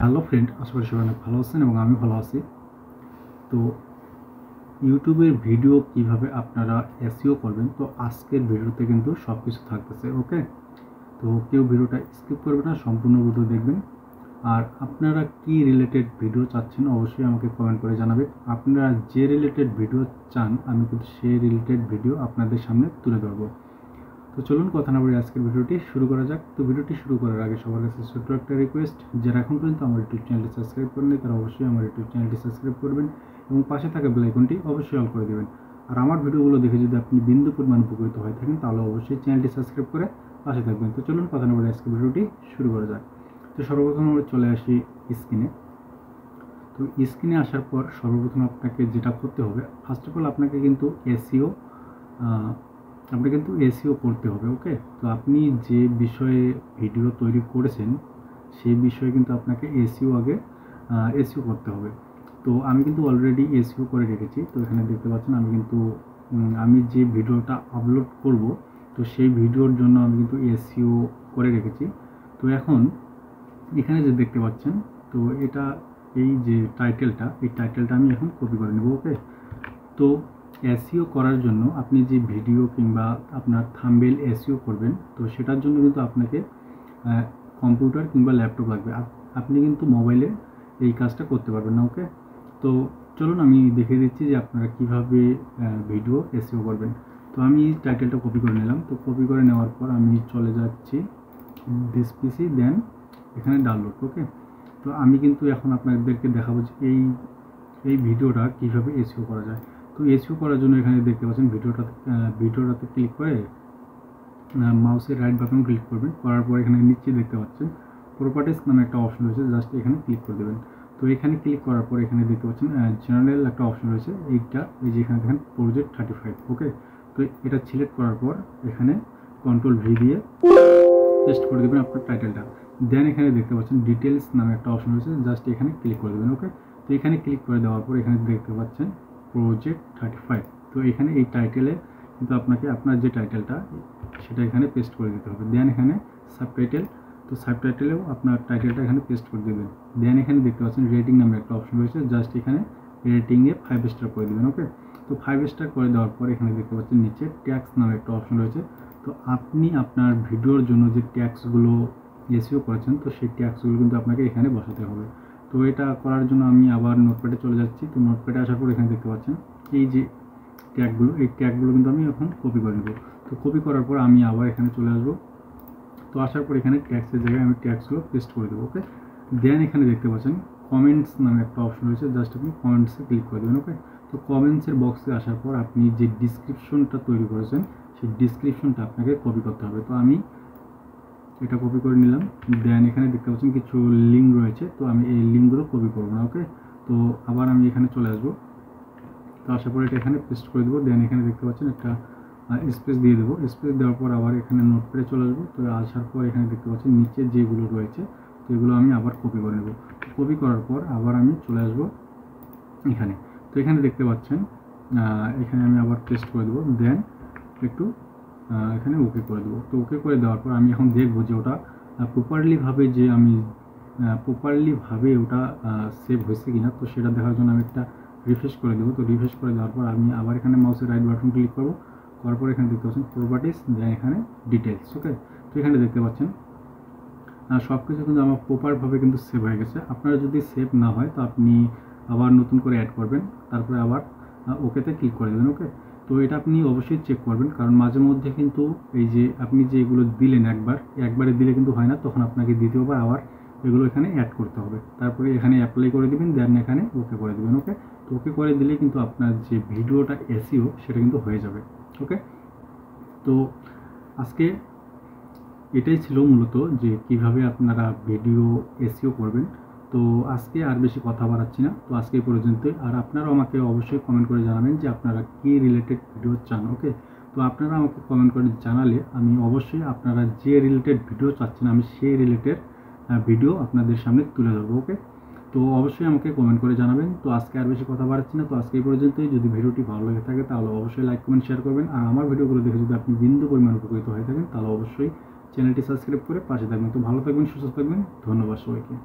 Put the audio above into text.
Hello friend, আশা করি সবাই অনেক ভালো আছেন এবং আমি ভালো আছি। তো ইউটিউবের ভিডিও কিভাবে আপনারা এসইও করবেন, তো আজকের ভিডিওতে কিন্তু সব কিছু থাকতেছে। ওকে, তো কেউ ভিডিওটা স্কিপ করবে না, সম্পূর্ণ ভিডিও দেখবেন। আর আপনারা কি রিলেটেড ভিডিও চাচ্ছেন অবশ্যই আমাকে কমেন্ট করে জানাবেন। আপনারা যে রিলেটেড ভিডিও চান আমি কিন্তু সেই রিলেটেড ভিডিও আপনাদের সামনে তুলে ধরবো। তো চলুন কথা না বলে আজকের ভিডিওটি শুরু করা যাক। তো ভিডিওটি শুরু করার আগে সবার কাছে ছোট্ট একটা রিকোয়েস্ট, যারা এখন পর্যন্ত আমার ইউটিউব চ্যানেলটি সাবস্ক্রাইব করেননি তারা অবশ্যই আমার ইউটিউব চ্যানেলটি সাবস্ক্রাইব করবেন এবং পাশে থাকা বেল আইকনটি অবশ্যই অল করে দেবেন। আর আমার ভিডিওগুলো দেখে যদি আপনি বিন্দু পরিমাণ উপকৃত হয়ে থাকেন তাহলে অবশ্যই চ্যানেলটি সাবস্ক্রাইব করে পাশে থাকবেন। তো চলুন কথা না বলে আজকের ভিডিওটি শুরু করা যাক। তো সর্বপ্রথম আমরা চলে আসি স্ক্রিনে। তো স্ক্রিনে আসার পর সর্বপ্রথম আপনাকে যেটা করতে হবে, ফার্স্ট অফ অল আপনাকে কিন্তু এসইও করতে হবে। ওকে, তো আপনি যে বিষয়ে ভিডিও তৈরি করেছেন সেই বিষয়ে কিন্তু আপনাকে এসইও করতে হবে। তো আমি কিন্তু অলরেডি এসইও করে রেখেছি। তো এখানে দেখতে পাচ্ছেন আমি যে ভিডিওটা আপলোড করব তো সেই ভিডিওর জন্য আমি কিন্তু এসইও করে রেখেছি। তো এখন এখানে যে দেখতে পাচ্ছেন, তো এই যে টাইটেলটা আমি এখন কপি করে নেব। ওকে, তো এসইও করার জন্য আপনি যে ভিডিও কিংবা আপনার থাম্বনেল এসইও করবেন, তো সেটার জন্য কিন্তু আপনাকে কম্পিউটার কিংবা ল্যাপটপ লাগবে। আপনি কিন্তু মোবাইলে এই কাজটা করতে পারবেন না। ওকে, তো চলুন আমি দেখিয়ে দিচ্ছি যে আপনারা কিভাবে ভিডিও এসইও করবেন। তো আমি টাইটেলটা কপি করে নিলাম। তো কপি করে নেওয়ার পর আমি চলে যাচ্ছি দিস পিসি, দেন এখানে ডাউনলোড। ওকে, তো আমি কিন্তু এখন আপনাদেরকে দেখাবো যে এই ভিডিওটা কীভাবে এসইও করা যায়। তো এসইও করার জন্য এখানে দেখতে পাচ্ছেন ভিডিওটাতে ক্লিক করে মাউসের রাইট বাটন ক্লিক করবেন। করার পর এখানে নিচে দেখতে পাচ্ছেন প্রপার্টিস নামে একটা অপশন রয়েছে, জাস্ট এখানে ক্লিক করে দেবেন। তো এখানে ক্লিক করার পর এখানে দেখতে পাচ্ছেন জেনারেল একটা অপশন রয়েছে, এই যে এখানে দেখেন প্রজেক্ট 35। ওকে, তো এটা সিলেক্ট করার পর এখানে কন্ট্রোল ভি দিয়ে পেস্ট করে দেবেন আপনার টাইটেলটা। দেন এখানে দেখতে পাচ্ছেন ডিটেলস নামে একটা অপশন রয়েছে, জাস্ট এখানে ক্লিক করে দেবেন। ওকে, তো এখানে ক্লিক করে দেওয়ার পর এখানে দেখতে পাচ্ছেন প্রজেক্ট 35। তো এখানে এই টাইটেলে কিন্তু আপনাকে আপনার যে টাইটেলটা সেটা এখানে পেস্ট করে দিতে হবে। দেন এখানে সাবটাইটেল, তো সাবটাইটেলেও আপনার টাইটেলটা এখানে পেস্ট করে দেবেন। দেন এখানে দেখতে পাচ্ছেন রেটিং নামে একটা অপশন রয়েছে, জাস্ট এখানে রেটিংয়ে 5 স্টার করে দেবেন। ওকে, তো 5 স্টার করে দেওয়ার পর এখানে দেখতে পাচ্ছেন নিচে ট্যাক্স নামে একটা অপশন রয়েছে। তো আপনি আপনার ভিডিওর জন্য যে ট্যাক্সগুলো এসইও করেছেন তো সেই ট্যাক্সগুলো কিন্তু আপনাকে এখানে বসাতে হবে। তো এটা করার জন্য আমি আবার নোটপ্যাডে চলে যাচ্ছি। তো নোটপ্যাডে আসার পর এখানে দেখতে পাচ্ছেন এই ট্যাগগুলো কিন্তু আমি এখন কপি করে নেব। তো কপি করার পর আমি আবার এখানে চলে আসবো। তো আসার পর এখানে ট্যাক্সের জায়গায় আমি ট্যাক্সগুলো পেস্ট করে দেবো। ওকে, দেন এখানে দেখতে পাচ্ছেন কমেন্টস নামে একটা অপশন রয়েছে, জাস্ট আপনি কমেন্টসে ক্লিক করে দেবেন। ওকে, তো কমেন্টসের বক্সে আসার পর আপনি যে ডিসক্রিপশনটা তৈরি করেছেন সেই ডিসক্রিপশনটা আপনাকে কপি করতে হবে। তো আমি এটা কপি করে নিলাম। দেন এখানে দেখতে পাচ্ছেন কিছু লিঙ্ক রয়েছে, তো আমি এই লিঙ্কগুলো কপি করবো না। ওকে, তো আবার আমি এখানে চলে আসবো। তো আসার পর এটা এখানে পেস্ট করে দেবো। দেন এখানে দেখতে পাচ্ছেন একটা স্পেস দিয়ে দেবো। স্পেস দেওয়ার পর আবার এখানে নোটপ্যাডে চলে আসবো। তো আসার পর এখানে দেখতে পাচ্ছেন নিচে যেগুলো রয়েছে তো এগুলো আমি আবার কপি করে নেব। কপি করার পর আবার আমি চলে আসবো এখানে। তো এখানে দেখতে পাচ্ছেন এখানে আমি আবার পেস্ট করে দেবো। দেন একটু এখানে ওকে করে দেবো। তো ওকে করে দেওয়ার পর আমি এখন দেখবো যে ওটা প্রপারলিভাবে ওটা সেভ হয়েছে কিনা। তো সেটা দেখার জন্য আমি একটা রিফ্রেশ করে দেবো। তো রিফ্রেশ করে দেওয়ার পর আমি আবার এখানে মাউসের রাইট বাটন ক্লিক করবো। করার পর এখানে দেখতে পাচ্ছেন প্রপার্টিস, দেন এখানে ডিটেলস। ওকে, তো এখানে দেখতে পাচ্ছেন সব কিছু কিন্তু আমার প্রপারভাবে কিন্তু সেভ হয়ে গেছে। আপনারা যদি সেভ না হয় তো আপনি আবার নতুন করে অ্যাড করবেন, তারপরে আবার ওকেতে ক্লিক করে দেবেন। ওকে, তো এটা আপনি অবশ্যই চেক করবেন, কারণ মাঝে মধ্যে কিন্তু এই যে আপনি যে এগুলো দিলেন একবারে দিলে কিন্তু হয় না, তখন আপনাকে দ্বিতীয়বার আবার এগুলো এখানে অ্যাড করতে হবে। তারপরে এখানে অ্যাপ্লাই করে দেবেন, দেন এখানে ওকে করে দেবেন। ওকে, তো ওকে করে দিলে কিন্তু আপনার যে ভিডিওটা এসইও সেটা কিন্তু হয়ে যাবে। ওকে, তো আজকে এটাই ছিল মূলত যে কিভাবে আপনারা ভিডিও এসইও করবেন। তো আজকে আর বেশি কথা বাড়াচ্ছি না, তো আজকে এই পর্যন্তই। আর আপনারাও আমাকে অবশ্যই কমেন্ট করে জানাবেন যে আপনারা কী রিলেটেড ভিডিও চান। ওকে, তো আপনারা আমাকে কমেন্ট করে জানালে আমি অবশ্যই আপনারা যে রিলেটেড ভিডিও চাচ্ছেন আমি সেই রিলেটেড ভিডিও আপনাদের সামনে তুলে ধরবো। ওকে, তো অবশ্যই আমাকে কমেন্ট করে জানাবেন। তো আজকে আর বেশি কথা বাড়াচ্ছি না, তো আজকে এই পর্যন্তই। যদি ভিডিওটি ভালো লেগে থাকে তাহলে অবশ্যই লাইক কমেন্ট শেয়ার করবেন। আর আমার ভিডিওগুলো দেখে যদি আপনি বিন্দু পরিমাণ উপকৃত হয়ে থাকেন তাহলে অবশ্যই চ্যানেলটি সাবস্ক্রাইব করে পাশে থাকবেন। তো ভালো থাকবেন, সুস্থ থাকবেন। ধন্যবাদ সবাইকে।